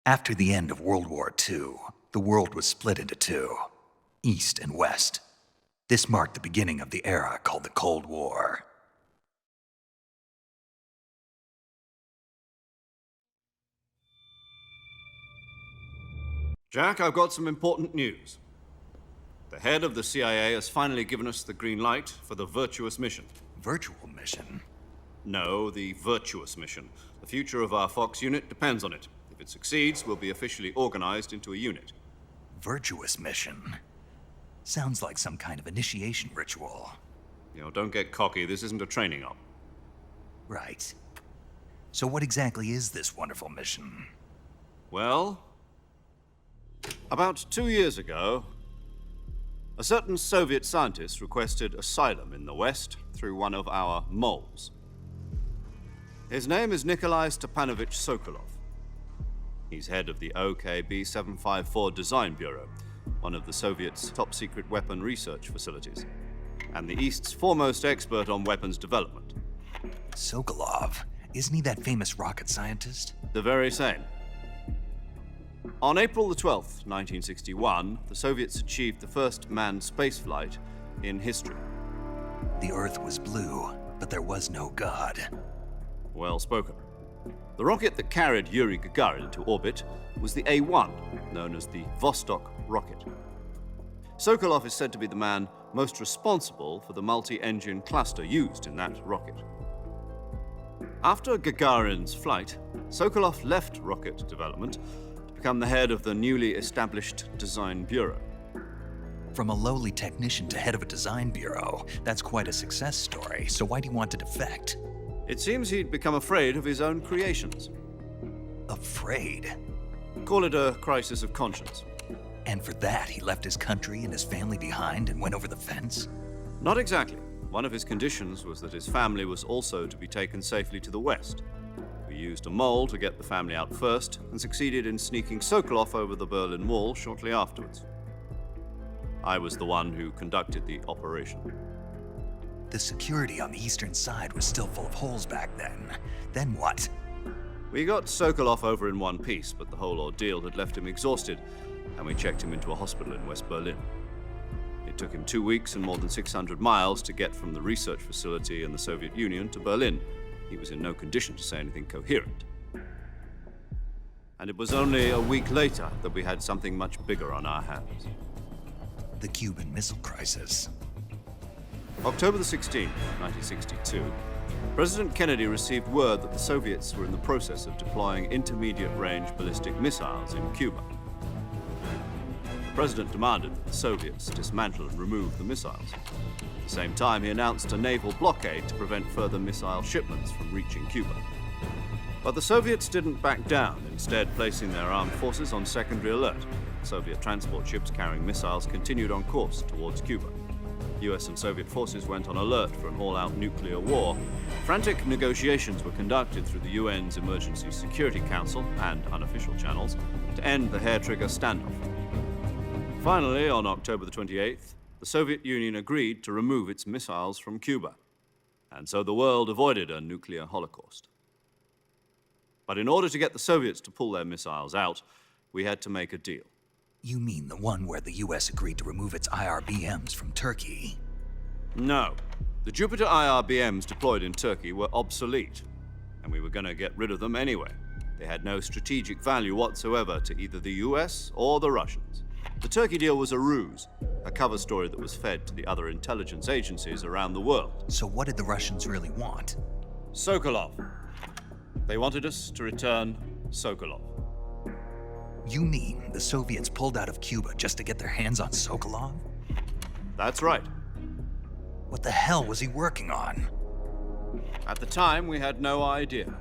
After the end of World War II, the world was split into two, East and West. This marked the beginning of the era called the Cold War. Jack, I've got some important news. The head of the CIA has finally given us the green light for the Virtuous mission. Virtual mission? No, the Virtuous mission. The future of our Fox unit depends on it. If it succeeds, we'll be officially organized into a unit. Virtuous mission? Sounds like some kind of initiation ritual. Don't get cocky. This isn't a training op. Right. So what exactly is this wonderful mission? Well, about 2 years ago, a certain Soviet scientist requested asylum in the West through one of our moles. His name is Nikolai Stepanovich Sokolov. He's head of the OKB 754 Design Bureau, one of the Soviets' top-secret weapon research facilities, and the East's foremost expert on weapons development. Sokolov? Isn't he that famous rocket scientist? The very same. On April the 12th, 1961, the Soviets achieved the first manned spaceflight in history. The Earth was blue, but there was no God. Well spoken. The rocket that carried Yuri Gagarin to orbit was the A-1, known as the Vostok rocket. Sokolov is said to be the man most responsible for the multi-engine cluster used in that rocket. After Gagarin's flight, Sokolov left rocket development to become the head of the newly established Design Bureau. From a lowly technician to head of a design bureau, that's quite a success story, so why'd he want to defect? It seems he'd become afraid of his own creations. Afraid? Call it a crisis of conscience. And for that, he left his country and his family behind and went over the fence? Not exactly. One of his conditions was that his family was also to be taken safely to the West. We used a mole to get the family out first and succeeded in sneaking Sokolov over the Berlin Wall shortly afterwards. I was the one who conducted the operation. The security on the eastern side was still full of holes back then. Then what? We got Sokolov over in one piece, but the whole ordeal had left him exhausted, and we checked him into a hospital in West Berlin. It took him 2 weeks and more than 600 miles to get from the research facility in the Soviet Union to Berlin. He was in no condition to say anything coherent. And it was only a week later that we had something much bigger on our hands. The Cuban Missile Crisis. October the 16th, 1962, President Kennedy received word that the Soviets were in the process of deploying intermediate-range ballistic missiles in Cuba. The President demanded that the Soviets dismantle and remove the missiles. At the same time, he announced a naval blockade to prevent further missile shipments from reaching Cuba. But the Soviets didn't back down, instead placing their armed forces on secondary alert. Soviet transport ships carrying missiles continued on course towards Cuba. US and Soviet forces went on alert for an all-out nuclear war. Frantic negotiations were conducted through the UN's Emergency Security Council and unofficial channels to end the hair-trigger standoff. Finally, on October the 28th, the Soviet Union agreed to remove its missiles from Cuba, and so the world avoided a nuclear holocaust. But in order to get the Soviets to pull their missiles out, we had to make a deal. You mean the one where the US agreed to remove its IRBMs from Turkey? No. The Jupiter IRBMs deployed in Turkey were obsolete, and we were going to get rid of them anyway. They had no strategic value whatsoever to either the US or the Russians. The Turkey deal was a ruse, a cover story that was fed to the other intelligence agencies around the world. So what did the Russians really want? Sokolov. They wanted us to return Sokolov. You mean the Soviets pulled out of Cuba just to get their hands on Sokolov? That's right. What the hell was he working on? At the time, we had no idea.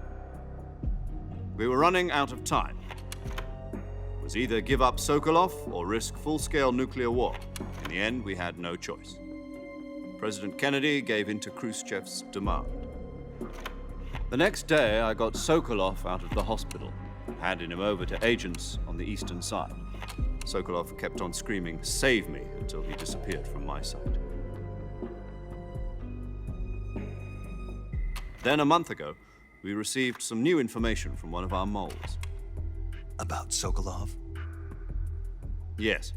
We were running out of time. It was either give up Sokolov or risk full-scale nuclear war. In the end, we had no choice. President Kennedy gave in to Khrushchev's demand. The next day, I got Sokolov out of the hospital, handing him over to agents on the eastern side. Sokolov kept on screaming, "Save me," until he disappeared from my sight. Then a month ago, we received some new information from one of our moles. About Sokolov? Yes.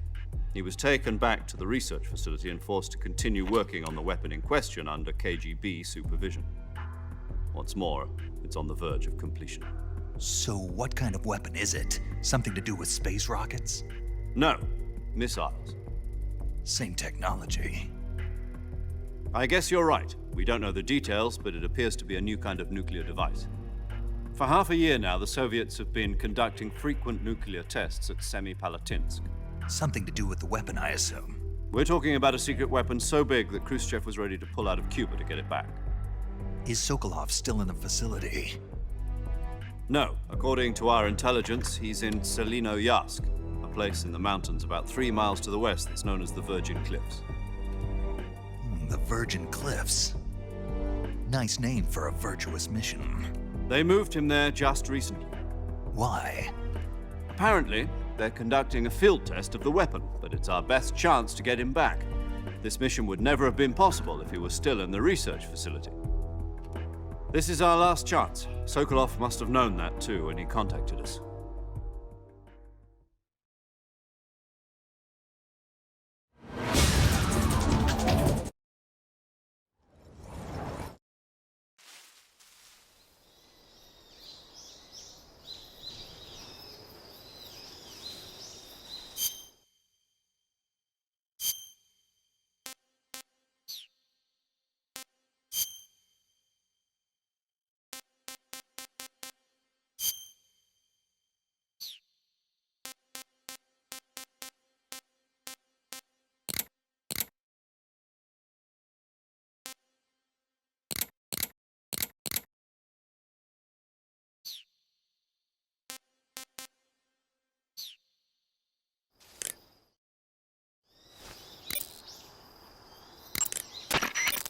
He was taken back to the research facility and forced to continue working on the weapon in question under KGB supervision. What's more, it's on the verge of completion. So what kind of weapon is it? Something to do with space rockets? No, missiles. Same technology. I guess you're right. We don't know the details, but it appears to be a new kind of nuclear device. For half a year now, the Soviets have been conducting frequent nuclear tests at Semipalatinsk. Something to do with the weapon, I assume. We're talking about a secret weapon so big that Khrushchev was ready to pull out of Cuba to get it back. Is Sokolov still in the facility? No, according to our intelligence, he's in Selinoyarsk, a place in the mountains about 3 miles to the west that's known as the Virgin Cliffs. The Virgin Cliffs. Nice name for a virtuous mission. They moved him there just recently. Why? Apparently, they're conducting a field test of the weapon, but it's our best chance to get him back. This mission would never have been possible if he was still in the research facility. This is our last chance. Sokolov must have known that too when he contacted us.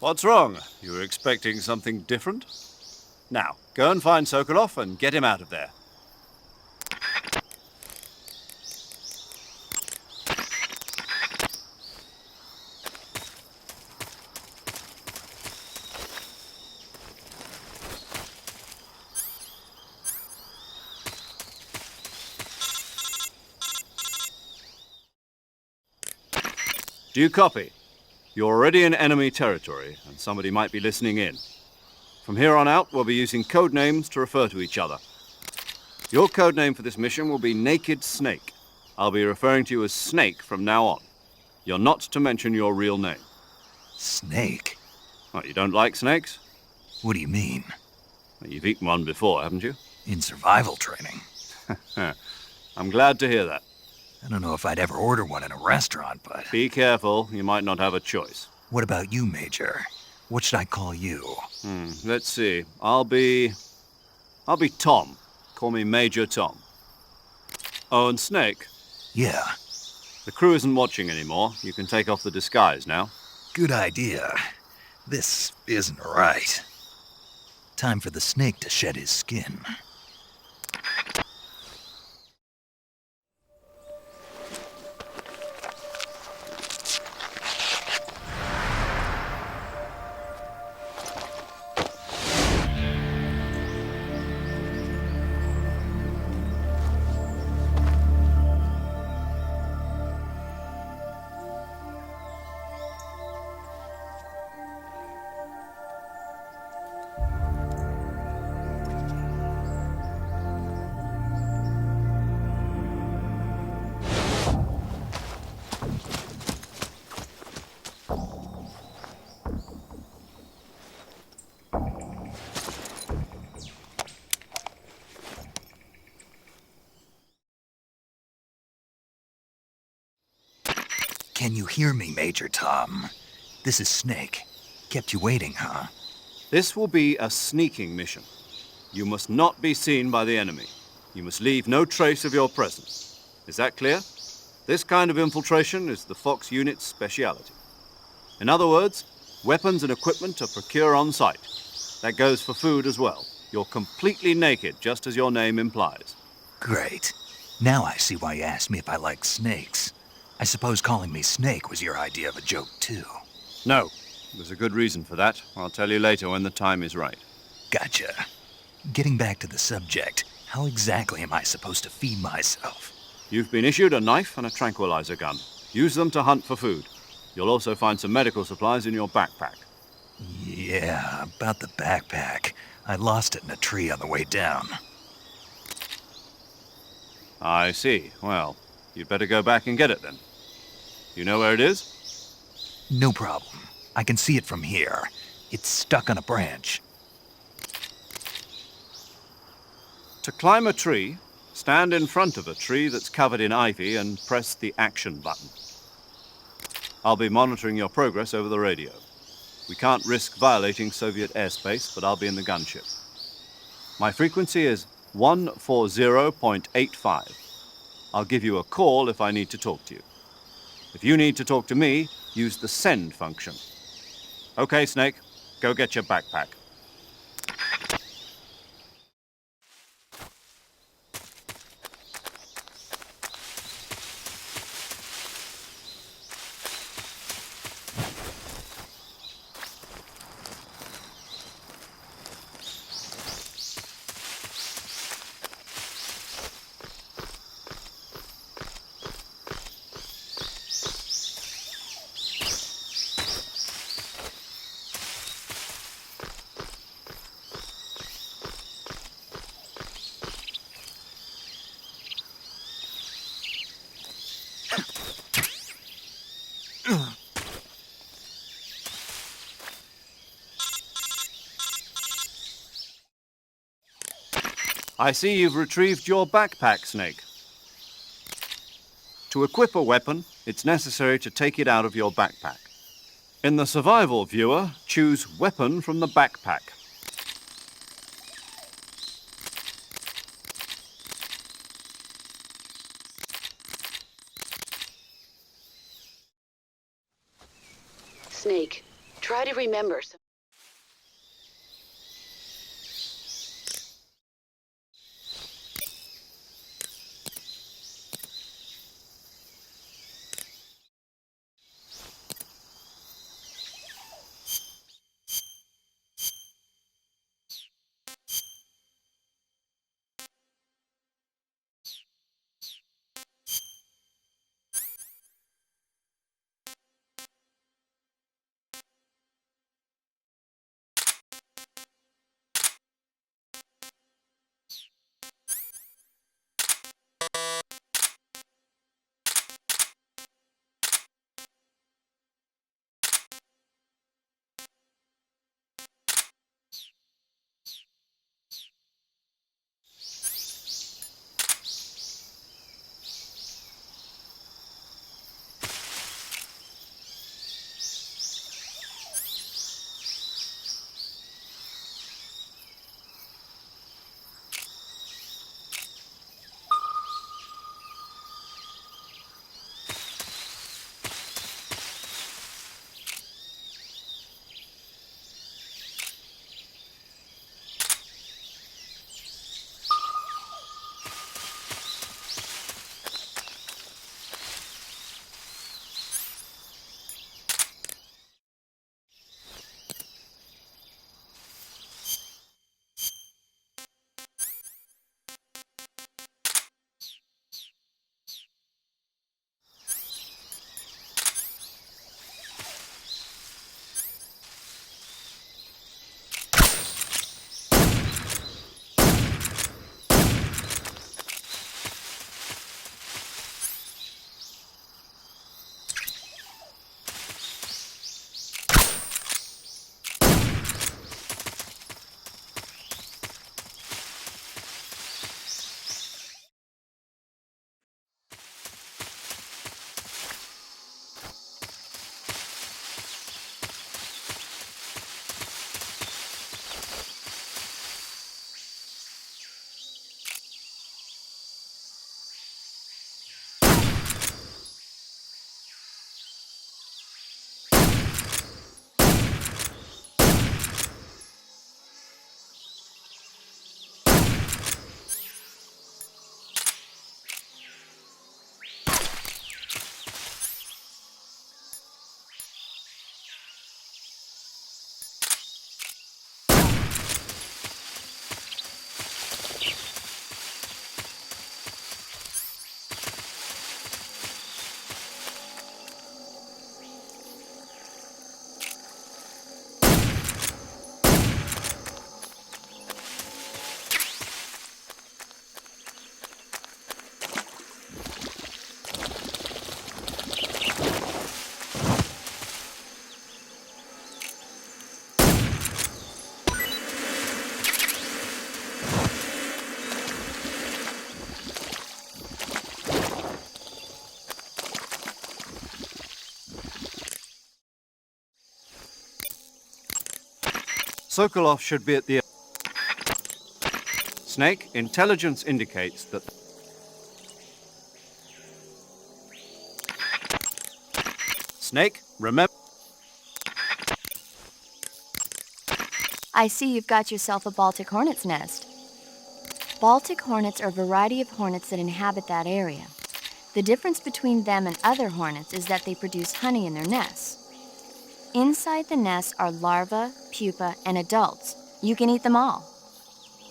What's wrong? You were expecting something different? Now, go and find Sokolov and get him out of there. Do you copy? You're already in enemy territory, and somebody might be listening in. From here on out, we'll be using code names to refer to each other. Your code name for this mission will be Naked Snake. I'll be referring to you as Snake from now on. You're not to mention your real name. Snake? What, you don't like snakes? What do you mean? Well, you've eaten one before, haven't you? In survival training? I'm glad to hear that. I don't know if I'd ever order one in a restaurant, but... Be careful, you might not have a choice. What about you, Major? What should I call you? Let's see. I'll be Tom. Call me Major Tom. Oh, and Snake? Yeah, The crew isn't watching anymore. You can take off the disguise now. good idea. This isn't right. Time for the snake to shed his skin. Can you hear me, Major Tom? This is Snake. Kept you waiting, huh? This will be a sneaking mission. You must not be seen by the enemy. You must leave no trace of your presence. Is that clear? This kind of infiltration is the Fox unit's speciality. In other words, weapons and equipment are procured on site. That goes for food as well. You're completely naked, just as your name implies. Great. Now I see why you asked me if I like snakes. I suppose calling me Snake was your idea of a joke, too. No, there's a good reason for that. I'll tell you later when the time is right. Gotcha. Getting back to the subject, How exactly am I supposed to feed myself? You've been issued a knife and a tranquilizer gun. Use them to hunt for food. You'll also find some medical supplies in your backpack. Yeah, about the backpack. I lost it in a tree on the way down. I see. Well, you'd better go back and get it then. You know where it is? No problem. I can see it from here. It's stuck on a branch. To climb a tree, stand in front of a tree that's covered in ivy and press the action button. I'll be monitoring your progress over the radio. We can't risk violating Soviet airspace, but I'll be in the gunship. My frequency is 140.85. I'll give you a call if I need to talk to you. If you need to talk to me, use the send function. Okay, Snake, go get your backpack. I see you've retrieved your backpack, Snake. To equip a weapon, it's necessary to take it out of your backpack. In the survival viewer, choose Weapon from the backpack. Snake, try to remember some Sokolov should be at the... Snake, intelligence indicates that... Snake, remember... I see you've got yourself a Baltic hornet's nest. Baltic hornets are a variety of hornets that inhabit that area. The difference between them and other hornets is that they produce honey in their nests. Inside the nests are larvae, pupa, and adults. You can eat them all.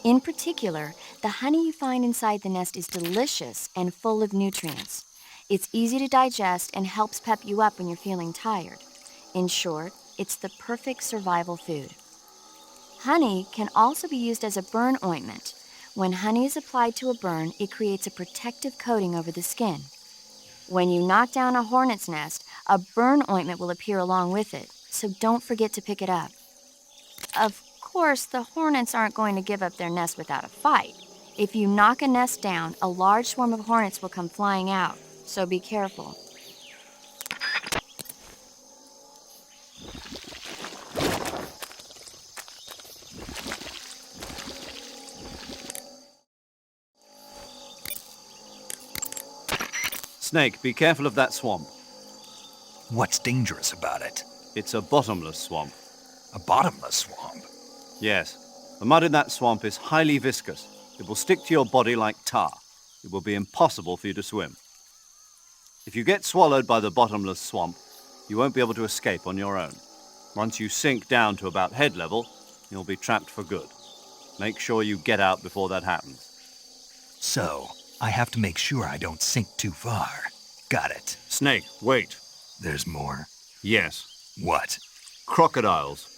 In particular, the honey you find inside the nest is delicious and full of nutrients. It's easy to digest and helps pep you up when you're feeling tired. In short, it's the perfect survival food. Honey can also be used as a burn ointment. When honey is applied to a burn, it creates a protective coating over the skin. When you knock down a hornet's nest, a burn ointment will appear along with it, so don't forget to pick it up. Of course, the hornets aren't going to give up their nest without a fight. If you knock a nest down, a large swarm of hornets will come flying out, so be careful. Snake, be careful of that swamp. What's dangerous about it? It's a bottomless swamp. A bottomless swamp? Yes. The mud in that swamp is highly viscous. It will stick to your body like tar. It will be impossible for you to swim. If you get swallowed by the bottomless swamp, you won't be able to escape on your own. Once you sink down to about head level, you'll be trapped for good. Make sure you get out before that happens. So, I have to make sure I don't sink too far. Got it. Snake, wait. There's more? Yes. What? Crocodiles.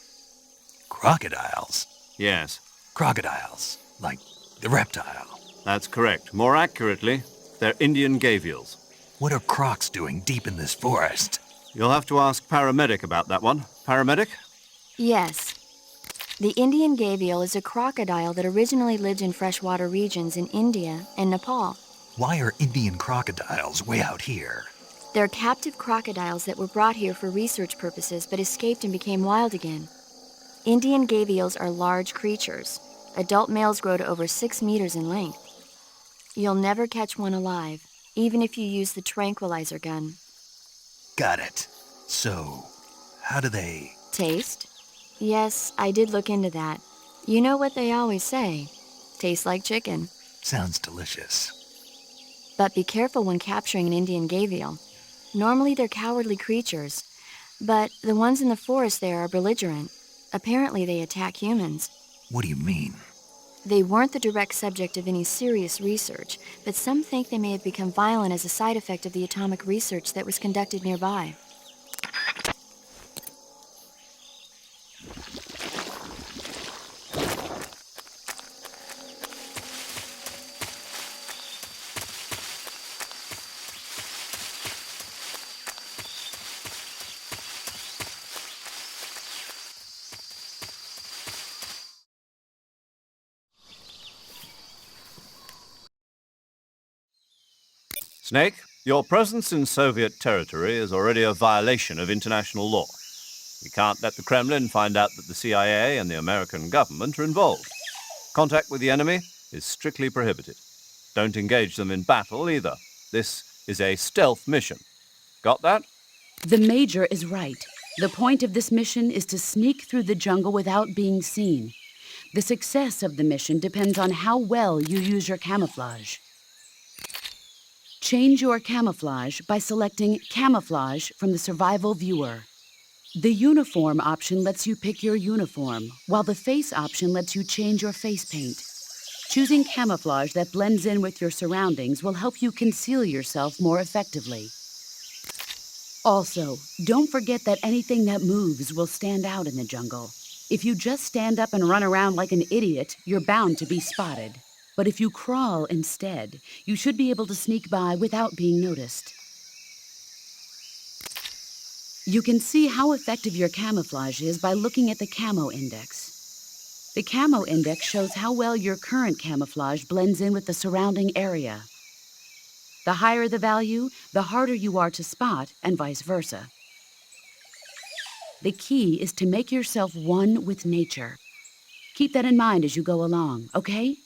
Crocodiles? Yes. Crocodiles. Like the reptile. That's correct. More accurately, they're Indian gavials. What are crocs doing deep in this forest? You'll have to ask Paramedic about that one. Paramedic? Yes. The Indian gavial is a crocodile that originally lived in freshwater regions in India and Nepal. Why are Indian crocodiles way out here? They're captive crocodiles that were brought here for research purposes but escaped and became wild again. Indian gavials are large creatures. Adult males grow to over 6 meters in length. You'll never catch one alive, even if you use the tranquilizer gun. Got it. So, how do they... Taste? Yes, I did look into that. You know what they always say. Tastes like chicken. Sounds delicious. But be careful when capturing an Indian gavial. Normally they're cowardly creatures, but the ones in the forest there are belligerent. Apparently they attack humans. What do you mean? They weren't the direct subject of any serious research, but some think they may have become violent as a side effect of the atomic research that was conducted nearby. Snake, your presence in Soviet territory is already a violation of international law. We can't let the Kremlin find out that the CIA and the American government are involved. Contact with the enemy is strictly prohibited. Don't engage them in battle either. This is a stealth mission. Got that? The Major is right. The point of this mission is to sneak through the jungle without being seen. The success of the mission depends on how well you use your camouflage. Change your camouflage by selecting Camouflage from the Survival Viewer. The Uniform option lets you pick your uniform, while the Face option lets you change your face paint. Choosing camouflage that blends in with your surroundings will help you conceal yourself more effectively. Also, don't forget that anything that moves will stand out in the jungle. If you just stand up and run around like an idiot, you're bound to be spotted. But if you crawl instead, you should be able to sneak by without being noticed. You can see how effective your camouflage is by looking at the Camo Index. The Camo Index shows how well your current camouflage blends in with the surrounding area. The higher the value, the harder you are to spot, and vice versa. The key is to make yourself one with nature. Keep that in mind as you go along, okay?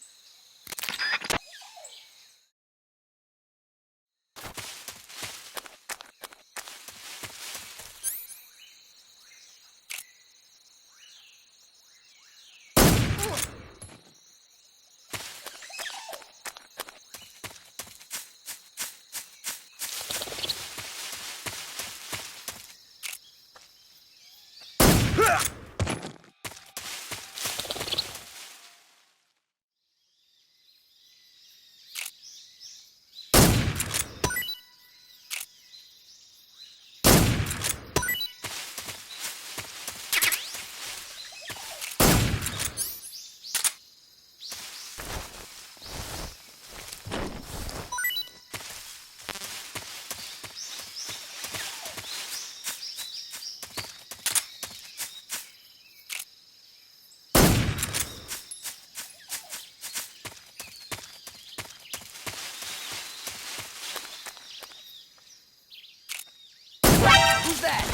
Who's that?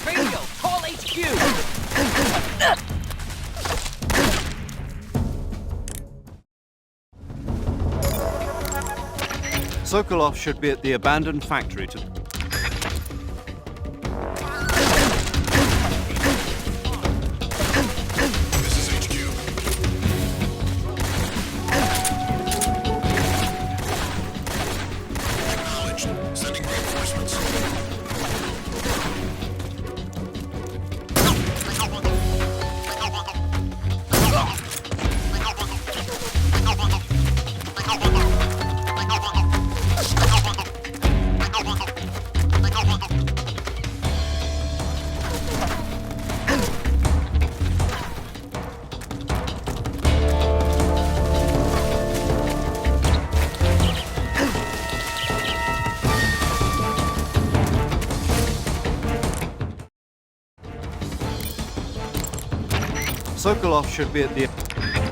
Radio, call HQ! Sokolov should be at the abandoned factory to... Sokolov should be at the...